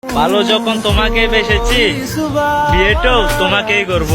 ভালো যখন তোমাকে বেসেছি, বিয়েটাও তোমাকেই করব।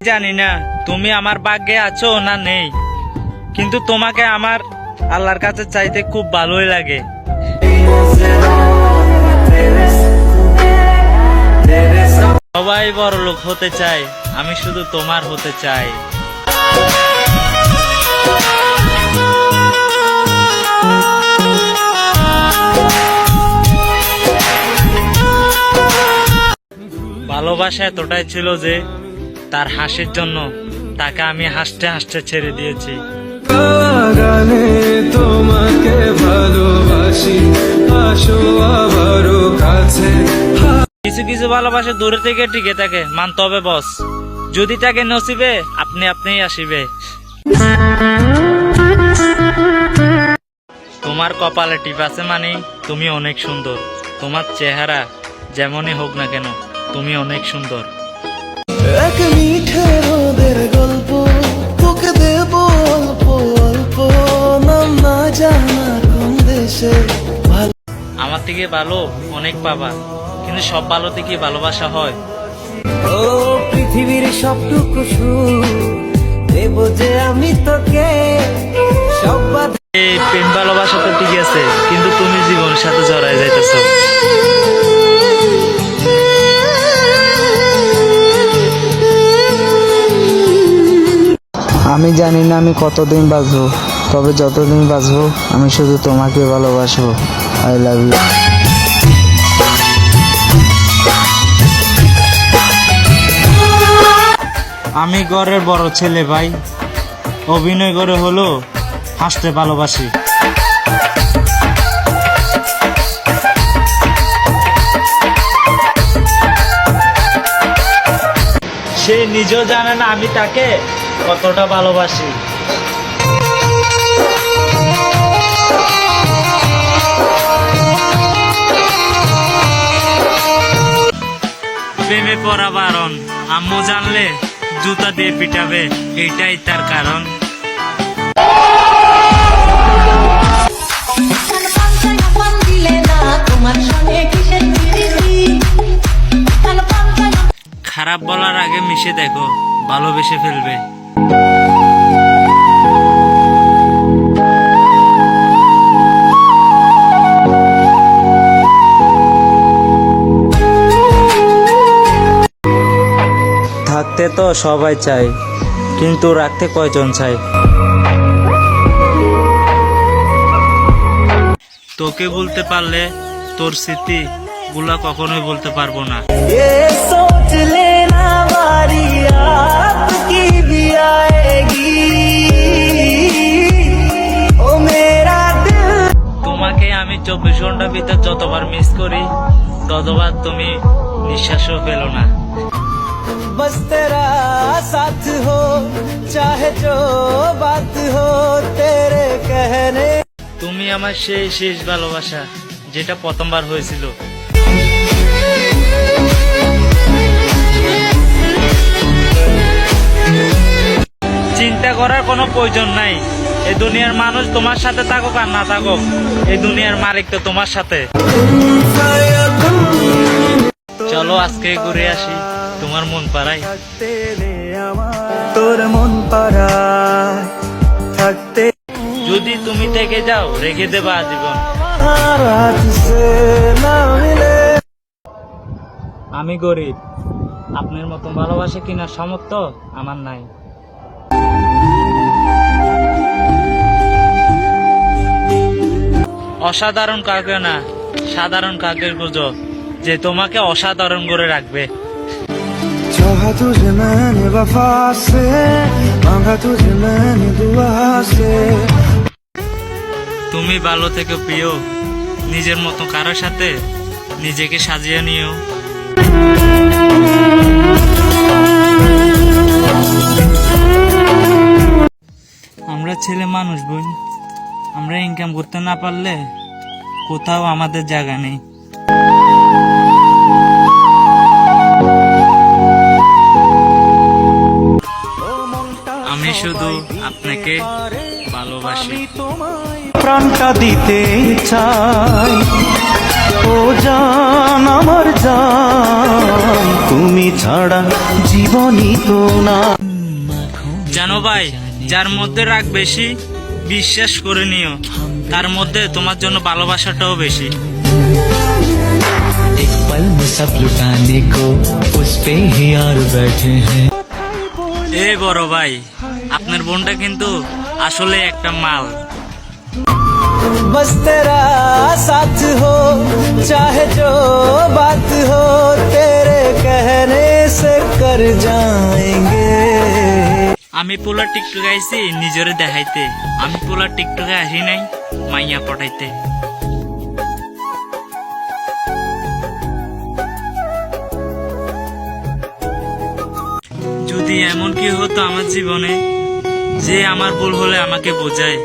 জানি না তুমি আমার ভাগ্যে আছো না নেই, কিন্তু তোমাকে আমার আল্লাহর কাছে চাইতে খুব ভালোই লাগে। সবাই বড়লোক হতে চায়, আমি শুধু তোমার হতে চাই। ভালোবাসা এতটাই ছিল যে তার হাসির জন্য তাকে আমি হাসতে হাসতে ছেড়ে দিয়েছি। তোমাকে ভালোবাসি, আসো আবারও কাছে। কিছু কিছু ভালোবাসা দূরে থেকে টিকে থাকে, মানতে হবে বস। যদি তাকে নসিবে আপনি আপনিই আসিবে। তোমার কপালে টিপ আছে মানে তুমি অনেক সুন্দর। তোমার চেহারা যেমনই হোক না কেন, তুমি অনেক সুন্দর। এক মিঠে রোদের গল্প তোকে দেব অল্প অল্প, নাম না জানা কোন দেশে। আমার থেকে ভালো অনেক পাবা, কিন্তু সব ভালো থেকে ভালোবাসা হয়। ও পৃথিবীর সবটুকু সুখ দেব যে আমি তোকে, সব এই প্রেম ভালোবাসা তো ঠিক আছে, কিন্তু তুমি জীবনের সাথে জড়ায় যাইতেছো। আমি জানি না আমি কতদিন বাঁচবো, তবে যতদিন বাঁচবো আমি শুধু তোমাকে ভালোবাসবো। I love you. আমি ঘরের বড় ছেলে ভাই, অভিনয় করে হলো হাসতে ভালোবাসি। সে নিজেও জানে না আমি তাকে কতটা ভালোবাসি। প্রেমে পড়া বারণ, আম্মু জানলে জুতা দিয়ে পিটাবে, এইটাই তার কারণ। খারাপ বলার আগে মিশে দেখো, ভালোবেসে ফেলবে। থাকতে তো সবাই চায়, কিন্তু রাখতে কয়জন চায়? তোকে বলতে পারলে তোর স্মৃতি গুলা কখনোই বলতে পারবো না। তোমাকে আমি 24 ঘন্টার ভিতর যতবার মিস করি, ততবার তুমি নিঃশ্বাসও পেলো না। बस तेरा साथ हो चाहे जो बात हो तेरे कहने। তুমি আমার সেই শেষ ভালোবাসা, যেটা প্রথমবার হয়েছিল। চিন্তা করার কোনো প্রয়োজন নাই, এই দুনিয়ার মানুষ তোমার সাথে থাকুক আর না থাকুক, এই দুনিয়ার মালিক তো তোমার সাথে। চলো আজকে ঘুরে আসি তোমার মন পাড়ায়। তোর মন পাড়ায় থাকতে যদি তুমি থেকে যাও রেখে দেবা আজীবন। আমি গরিব, আপনার মতো ভালোবাসা কিনার সামর্থ্য আমার নাই। অসাধারণ কাউকে না, সাধারণ কাউকে খুঁজো যে তোমাকে অসাধারণ করে রাখবে। चाहा तुझे मैंने वफा से, मांगा तुझे मैंने दुआ से। তুমি ভালো থেকে প্রিয়, নিজের মতো কারোর সাথে নিজেকে সাজিয়ে নিও। আমরা ছেলে মানুষ বোন, আমরা ইনকাম করতে না পারলে কোথাও আমাদের জায়গা নেই। আমি শুধু আপনাকে ভালোবাসি। প্রাণটা দিতে চাই, ও জান আমার জান, তুমি ছাড়া জীবনই তো না। জানো ভাই, যার মধ্যে রাগ বেশি বিশ্বাস করে নিও তার মধ্যে তোমার জন্য ভালোবাসাটাও বেশি। एक पल में सब लुटाने को उस पे ही यार बैठे हैं। এ বড় ভাই, আপনার বোনটা কিন্তু আসলে একটা মাল। बस तेरा साथ हो चाहे जो बात हो, तेरे कहने से कर जाएंगे। আমি পোলা টিকটকে আইছি নিজরে দেখাইতে, আমি পোলা টিকটকে আসি নাই মাইয়া পটাইতে। যদি এমন কি হতো আমার জীবনে, যে আমার ভুল হলে আমাকে বোঝায়,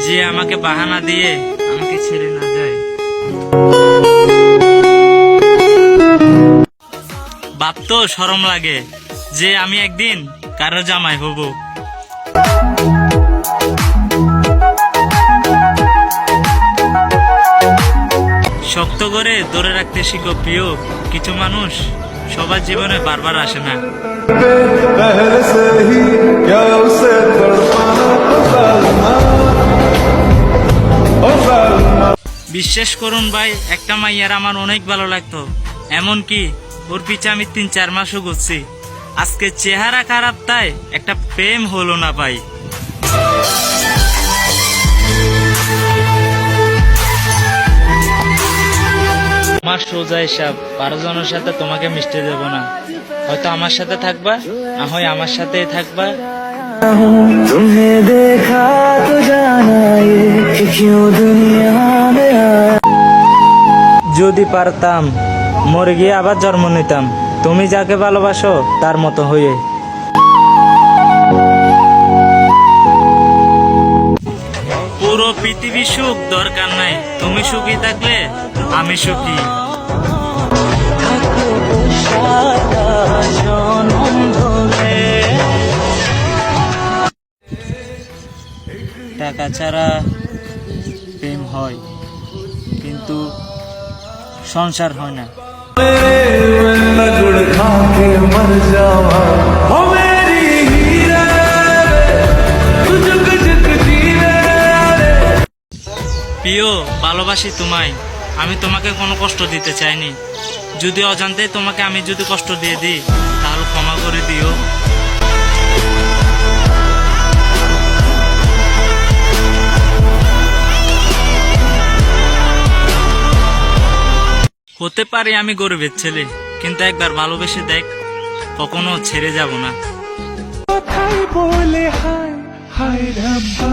যে আমাকে বাহানা দিয়ে আমাকে ছেড়ে না যায়। ভাবতো শরম লাগে যে আমি একদিন কারো জামাই হব। শক্ত করে ধরে রাখতে শিখো প্রিয়, কিছু মানুষ সবার জীবনে বারবার আসে না। पहले से ही क्या उसे तड़पाना, ओ जालिमा, ओ जालिमा। বিশ্বাস করুন ভাই, একটা মাইয়ার আমার অনেক ভালো লাগতো, এমনকি ওর পিছে আমি 3-4 মাসও ঘুরছি। আজকে চেহারা খারাপ তাই একটা প্রেম হলো না ভাই। আমার সোজা হিসাব, 12 জনের সাথে তোমাকে মিশতে দেব না। হয়তো আমার সাথে থাকবা, না হয় আমার সাথেই থাকবা। तुम्हें देखा तो जाना ये कि क्यों दुनिया में आया। যদি পারতাম মরে গিয়ে আবার জন্ম নিতাম, তুমি যাকে ভালোবাসো তার মতো হয়ে। পুরো পৃথিবী সুখ দরকার নাই, তুমি সুখী থাকলে আমি সুখী। টাকা ছাড়া প্রেম হয় কিন্তু সংসার হয় না। गुड़ खा के मर जावा हो मेरी हीरे, तू जुग जुग जीवे। প্রিয়, ভালোবাসি তোমায়, আমি তোমাকে কোনো কষ্ট দিতে চাইনি। যদি অজান্তে তোমাকে আমি যদি কষ্ট দিয়ে দিই তাহলে ক্ষমা করে দিও। হতে পারে আমি গরিবের ছেলে, কিন্তু একবার ভালোবেসে দেখ, কখনো ছেড়ে যাব না। बोले हाय हाय रब्बा,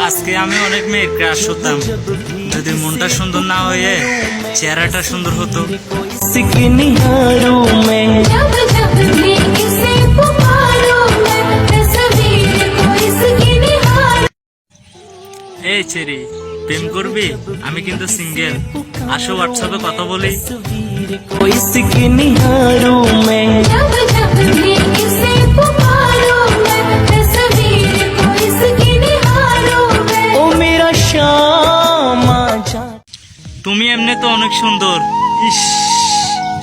আজকে আমি অনেক মেয়ের ক্রাশ হতাম, যদি মনটা সুন্দর না হয়ে চেহারাটা সুন্দর হতো। सिकी निहारूं मैं, जब जब भी इसे पुकारूं मैं, तस्वीर को इसकी निहारूं। এই ছেড়ি, প্রেম করবি? আমি কিন্তু সিঙ্গেল, আসো হোয়াটসঅ্যাপে কথা বলি। कोई सिकी निहारूं मैं, जब जब भी इसे पुकारूं मैं, तस्वीर को इसकी निहारूं मैं। ओ मेरा श्यामा जा। তুমি এমনি তো অনেক সুন্দর, ইস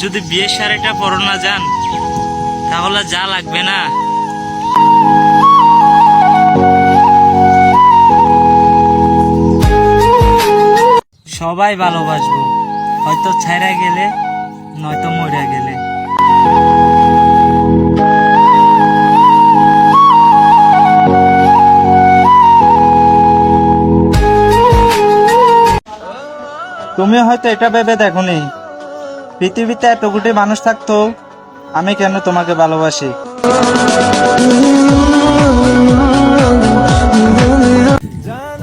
যদি বিয়ের শাড়িটা পরো না যান তাহলে যা লাগবে না। সবাই ভালোবাসবো, হয়তো ছাইরা গেলে নয়তো মরে গেলে। তুমি হয়তো এটা ভেবে দেখোনি পৃথিবীতে এত কোটি মানুষ থাকতো আমি কেন তোমাকে ভালোবাসি।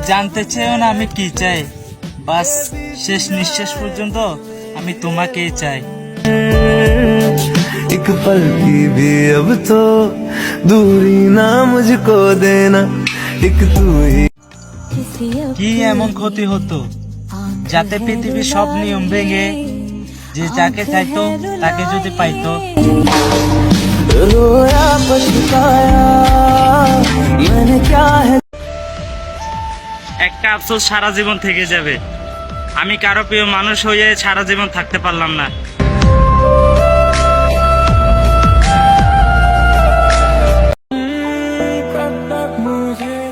জানতে চেয়েও না আমি কি চাই, বাস শেষ নিঃশ্বাস পর্যন্ত আমি তোমাকেই চাই। एक पल की भी अब तो दूरी ना मुझको देना, एक तू ही। কি এমন ক্ষতি হতো যাতে পৃথিবীর সব নিয়ম ভেঙে যে যাকে চাইতো তাকে যদি পাইতো। रोया पछताया मैंने क्या है একটা আফসোস সারা জীবন থেকে যাবে, আমি কারো প্রিয় মানুষ হয়ে সারা জীবন থাকতে পারলাম না।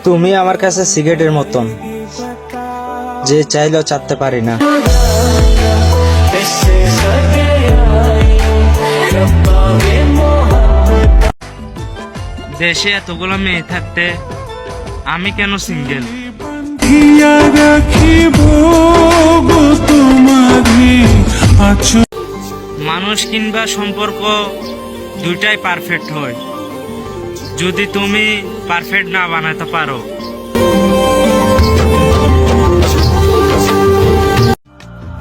তুমি আমার কাছে সিগারেটের মতন, যে চাইলেও চাটতে পারি না। দেশে এতগুলো মেয়ে থাকতে আমি কেন সিঙ্গেল? মানুষ কিংবা সম্পর্ক দুইটাই পারফেক্ট হয়, যদি তুমি পারফেক্ট না বানাতে পারো।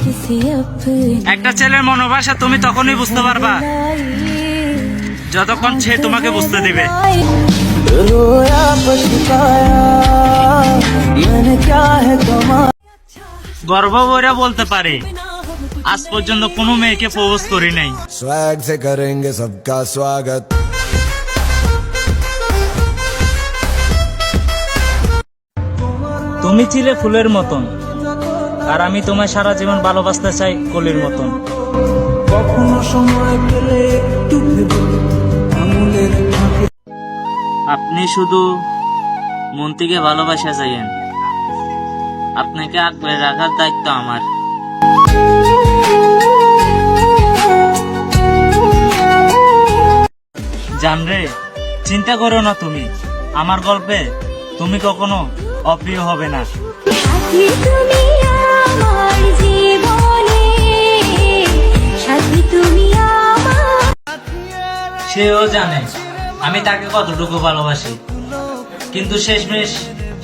किसी अपनी একটা ছেলের মনোভাষা তুমি তখনই বুঝতে পারবা যতক্ষণ সে তোমাকে বুঝতে দিবে। रोया पछताया मैंने क्या है कमाया গর্ব করে বলতে পারি আজ পর্যন্ত কোনো মেয়েকে প্রপোজ করি নাই। स्वैग से करेंगे सबका स्वागत। তুমি ছিলে ফুলের মতন, আর আমি তোমায় সারা জীবন ভালোবাসতে চাই কলির মতন। কখনো সময় পেলে একটু ভেবো আঙুলের ফাঁকে আপনি শুধু মন থেকে ভালোবাসা চাইয়েন, আপনাকে আগলে রাখার দায়িত্ব আমার। জানরে, চিন্তা করো না তুমি, আমার গল্পে তুমি কখনো অপ্রিয় হবে না। সাথী তুমি আমার জীবনে, সাথী তুমি আমার সেও জানে আমি তাকে কতটুকু ভালোবাসি, কিন্তু শেষমেশ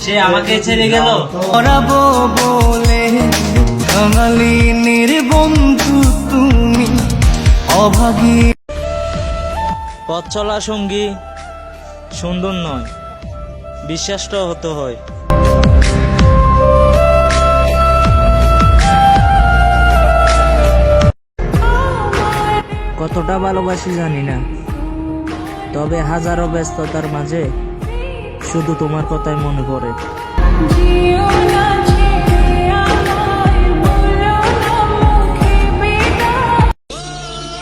সে আমাকে ছেড়ে গেল। পড়াবো বলে কাঙালিনীর বন্ধু তুমি অভাগী পথ চলা সঙ্গী সুন্দর নয়, বিশ্বাসটাও হতে হয়। কতটা ভালোবাসি জানি না, তবে হাজারো ব্যস্ততার মাঝে শুধু তোমার কথাই মনে পড়ে। জিও না ছেড়ে আমায়, বলো না মুখে বিদায়।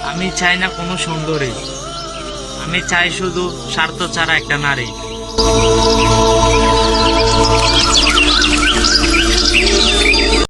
আমি চাই না কোনো সুন্দরী, আমি চাই শুধু স্বার্থ ছাড়া একটা নারী।